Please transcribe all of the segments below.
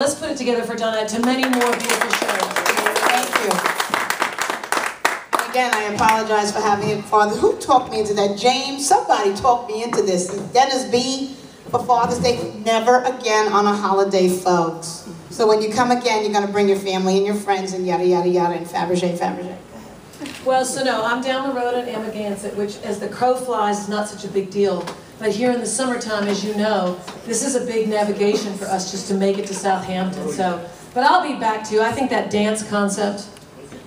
Let's put it together for Dawnette to many more beautiful shows. Thank you. Again, I apologize for having it, Father. Who talked me into that? James, somebody talked me into this. Dennis B. for Father's Day. Never again on a holiday, folks. So when you come again, you're going to bring your family and your friends and yada, yada, yada, and Fabergé, Fabergé. Well, so no, I'm down the road in Amagansett, which, as the crow flies, is not such a big deal. But here in the summertime, as you know, this is a big navigation for us just to make it to Southampton. So, but I'll be back too. I think that dance concept.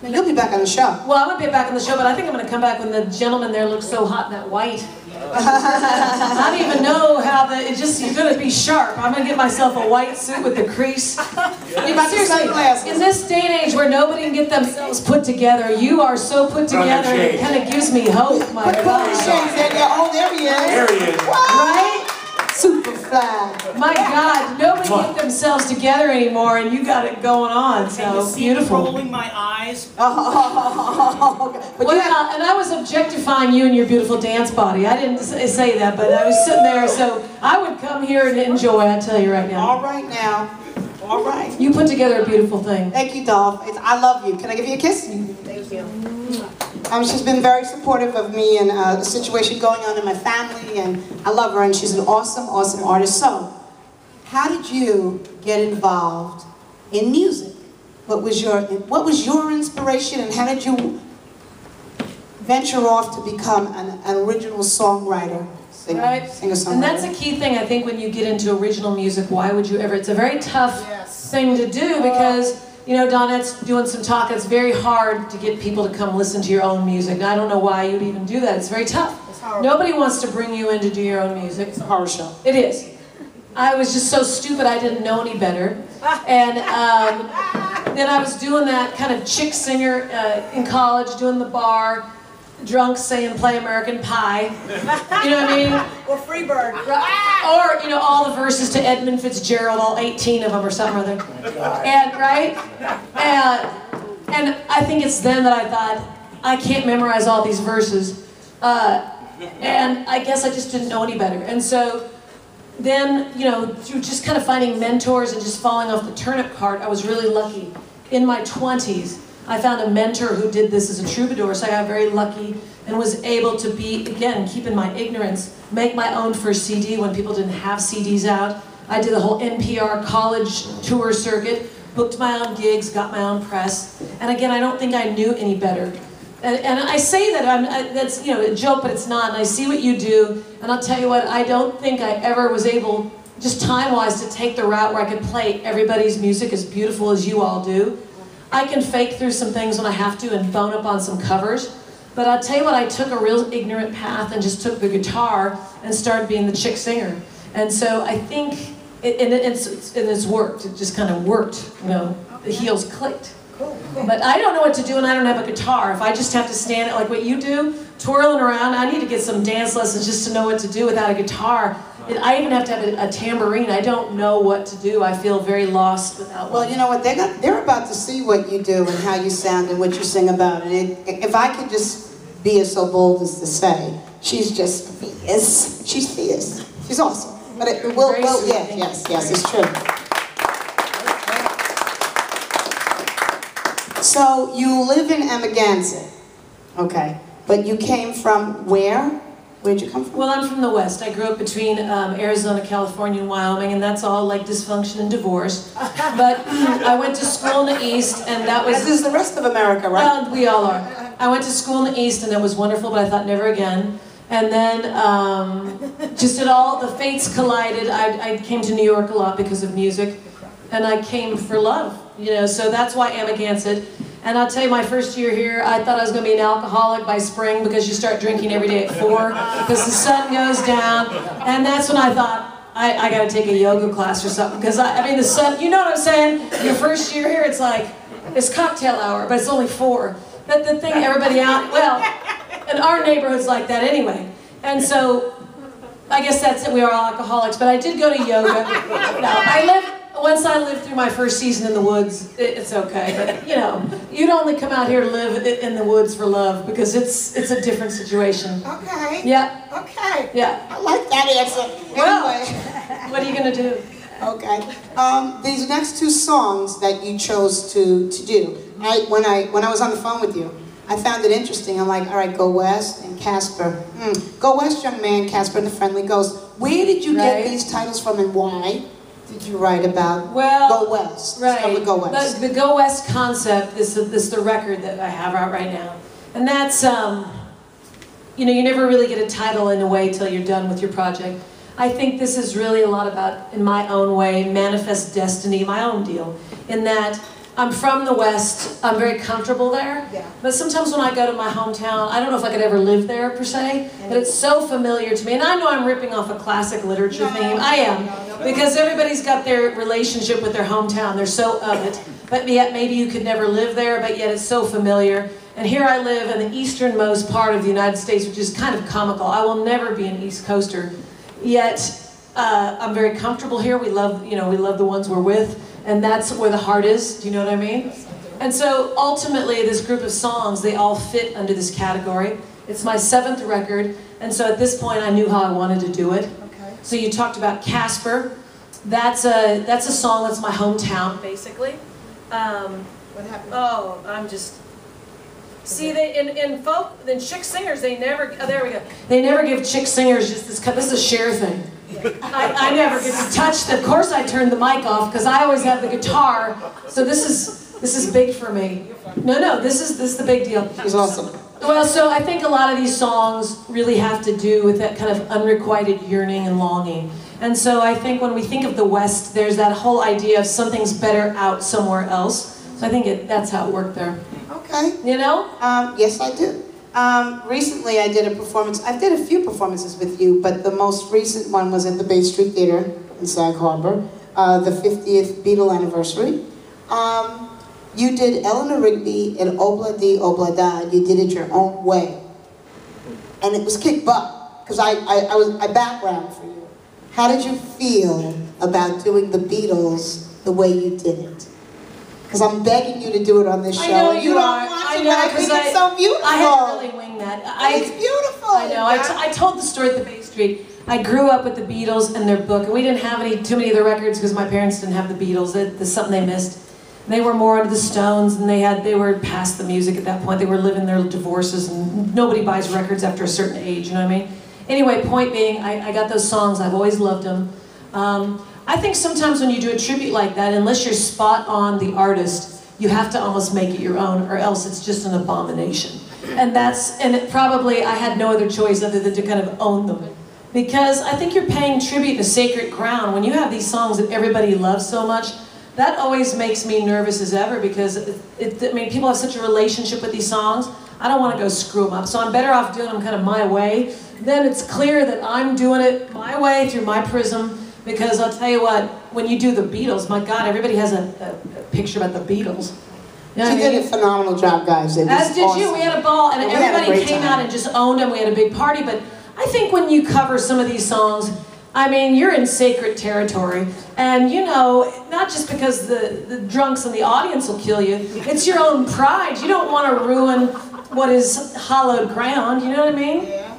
You'll be back on the show. Well, I'm going to be back on the show, but I think I'm going to come back when the gentleman there looks so hot in that white. I don't even know how you're going to be sharp. I'm going to get myself a white suit with the crease. Seriously, in this day and age where nobody can get themselves put together, you are so put together, it kind of gives me hope, my God. Oh, there he is. There he is. Right? Super fly. My God, nobody get themselves together anymore, and you got it going on. So beautiful. Rolling my eyes. Well, and I was objectifying you and your beautiful dance body. I didn't say that, but I was sitting there, so I would come here and enjoy. I tell you right now. All right now. All right. You put together a beautiful thing. Thank you, Dolph. I love you. Can I give you a kiss? Thank you. She's been very supportive of me and the situation going on in my family, and I love her, and she's an awesome, awesome artist. So, how did you get involved in music? What was your inspiration, and how did you venture off to become an original songwriter? Right. Singer-songwriter. And that's a key thing, I think, when you get into original music. Why would you ever? It's a very tough thing to do because, you know, Dawnette's doing some talk. It's very hard to get people to come listen to your own music. And I don't know why you'd even do that. It's very tough. Nobody wants to bring you in to do your own music. It's a horror show. It is. I was just so stupid I didn't know any better. And then I was doing that kind of chick singer in college, doing the bar, drunk saying play American Pie. You know what I mean? Or Freebird. Or, you know, all the verses to Edmund Fitzgerald, all 18 of them or something or other. And, right? And I think it's then that I thought, I can't memorize all these verses. And I guess I just didn't know any better. And so then, you know, through just kind of finding mentors and just falling off the turnip cart, I was really lucky. In my 20s, I found a mentor who did this as a troubadour, so I got very lucky and was able to be, again, keeping my ignorance, make my own first CD when people didn't have CDs out. I did the whole NPR college tour circuit, booked my own gigs, got my own press, and again, I don't think I knew any better. And I say that, that's, you know, a joke, but it's not, and I see what you do, and I'll tell you what, I don't think I ever was able, just time-wise, to take the route where I could play everybody's music as beautiful as you all do. I can fake through some things when I have to and bone up on some covers, but I'll tell you what, I took a real ignorant path and just took the guitar and started being the chick singer. And so I think, it's worked, it just kind of worked, you know, the heels clicked. But I don't know what to do and I don't have a guitar. If I just have to stand like what you do, twirling around, I need to get some dance lessons just to know what to do without a guitar. I even have to have a tambourine. I don't know what to do. I feel very lost without one. Well, you know what? They're about to see what you do and how you sound and what you sing about. And if I could just be as so bold as to say, she's just fierce. She's fierce. She's awesome. But yes, it's true. So you live in Amagansett, okay? But you came from where? Where'd you come from? Well, I'm from the West. I grew up between Arizona, California, and Wyoming, and that's all like dysfunction and divorce. But I went to school in the East, and that was... As is the rest of America, right? Well, we all are. I went to school in the East, and it was wonderful, but I thought never again. And then, just the fates collided. I came to New York a lot because of music, and I came for love, you know, so that's why Amagansett. And I'll tell you, my first year here, I thought I was going to be an alcoholic by spring because you start drinking every day at 4 because the sun goes down. And that's when I thought, I got to take a yoga class or something because, I mean, the sun, you know what I'm saying? Your first year here, it's like, it's cocktail hour, but it's only 4. But the thing, everybody out, well, and our neighborhood's like that anyway. And so, I guess that's it, we are all alcoholics, but I did go to yoga. Now, once I lived through my first season in the woods, it's okay. But, you know, you'd only come out here to live in the woods for love because it's a different situation. Okay. Yeah. Okay. Yeah. I like that answer. Well, Anyway. what are you going to do? Okay. These next two songs that you chose to do, when I was on the phone with you, I found it interesting. I'm like, all right, Go West and Casper. Go West, Young Man, Casper and the Friendly Ghost. Where did you get these titles from, and why did you write about Go West? Right. Go West. The Go West concept is the record that I have out right now. And that's, you know, you never really get a title in a way till you're done with your project. I think this is really a lot about, in my own way, manifest destiny, my own deal. In that I'm from the West, I'm very comfortable there. Yeah. But sometimes when I go to my hometown, I don't know if I could ever live there per se, but it's so familiar to me. And I know I'm ripping off a classic literature theme. I am. Because everybody's got their relationship with their hometown. They're so of it. But yet maybe you could never live there, but yet it's so familiar. And here I live in the easternmost part of the United States, which is kind of comical. I will never be an East Coaster. Yet I'm very comfortable here. We love, you know, we love the ones we're with, and that's where the heart is. Do you know what I mean? And so ultimately, this group of songs, they all fit under this category. It's my 7th record, and so at this point, I knew how I wanted to do it. Okay. So you talked about Casper. That's a song that's my hometown, basically. What happened? Oh, I'm just. See, they in folk, in chick singers, they never. Oh, there we go. They never give chick singers just this. This is a Cher thing. I never get to touch. Of course, I turned the mic off because I always have the guitar. So this is big for me. No, this is the big deal. She's awesome. Well, so I think a lot of these songs really have to do with that kind of unrequited yearning and longing. And so I think when we think of the West, there's that whole idea of something's better out somewhere else. So I think that's how it worked there. Okay. You know? Yes, I do. Recently I did a performance. I did a few performances with you, but the most recent one was at the Bay Street Theater in Sag Harbor, the 50th Beatle anniversary. You did Eleanor Rigby and Obla Di Obla Da. You did it your own way. And it was kick butt, because I background for you. How did you feel about doing the Beatles the way you did it? Because I'm begging you to do it on this show. I know you are. don't want to, I know, but I think it's so beautiful. I had to really wing that. It's beautiful. I know. I told the story at the Bay Street. I grew up with the Beatles and their book, and we didn't have too many of the records because my parents didn't have the Beatles. That's something they missed. They were more into the Stones, and they were past the music at that point. They were living their divorces, and nobody buys records after a certain age. You know what I mean? Anyway, point being, I got those songs. I've always loved them. I think sometimes when you do a tribute like that, unless you're spot on the artist, you have to almost make it your own, or else it's just an abomination. And I had no other choice other than to kind of own them. Because I think you're paying tribute to sacred ground. When you have these songs that everybody loves so much, that always makes me nervous as ever, because I mean, people have such a relationship with these songs. I don't want to go screw them up. So I'm better off doing them kind of my way. Then it's clear that I'm doing it my way through my prism. Because I'll tell you what, when you do the Beatles, my God, everybody has a picture about the Beatles. You know You did a phenomenal job, guys. As did you. We had a ball, and everybody came out and just owned them. We had a big party. But I think when you cover some of these songs, I mean, you're in sacred territory. And, you know, not just because the drunks in the audience will kill you, it's your own pride. You don't want to ruin what is hallowed ground. You know what I mean? Yeah.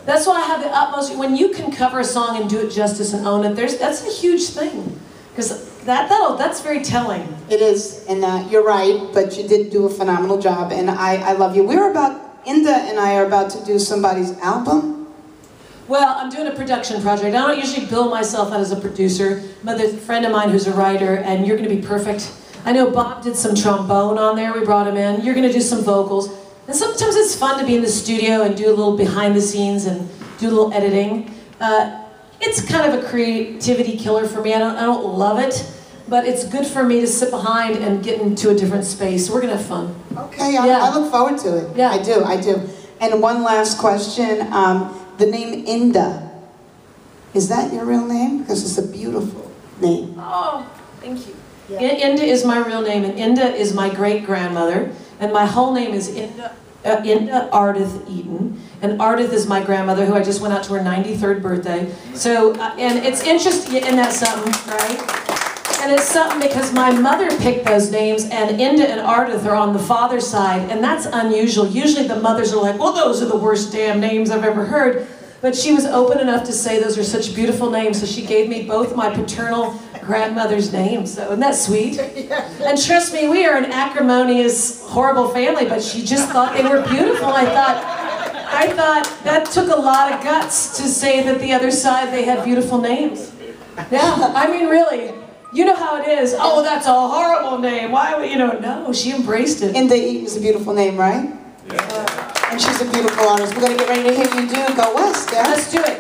That's why I have the utmost. When you can cover a song and do it justice and own it, that's a huge thing, because that's very telling. It is, and you're right. But you did do a phenomenal job, and I love you. Inda and I are about to do somebody's album. Well, I'm doing a production project. I don't usually bill myself out as a producer, but there's a friend of mine who's a writer, and you're going to be perfect. I know Bob did some trombone on there. We brought him in. You're going to do some vocals. And sometimes it's fun to be in the studio and do a little behind the scenes and do a little editing. It's kind of a creativity killer for me. I don't love it, but it's good for me to sit behind and get into a different space. We're gonna have fun. Okay, I look forward to it. Yeah. I do. And one last question. The name Inda, is that your real name? Because it's a beautiful name. Oh, thank you. Yeah. Inda is my real name, and Inda is my great-grandmother. And my whole name is Inda Ardith Eaton. And Ardith is my grandmother, who I just went out to her 93rd birthday. So, and it's interesting, and that's something, right? And it's something because my mother picked those names, and Inda and Ardith are on the father's side, and that's unusual. Usually the mothers are like, well, those are the worst damn names I've ever heard. But she was open enough to say those are such beautiful names, so she gave me both my paternal grandmother's names. So isn't that sweet? And trust me, we are an acrimonious, horrible family, but she just thought they were beautiful. I thought that took a lot of guts to say that the other side, they had beautiful names. Yeah, I mean, really. You know how it is. Oh, that's a horrible name. Why would, no, she embraced it. Inda Eaton is a beautiful name, right? Yeah. And she's a beautiful artist. We're going to get ready to hear you do Go West, yeah? Let's do it.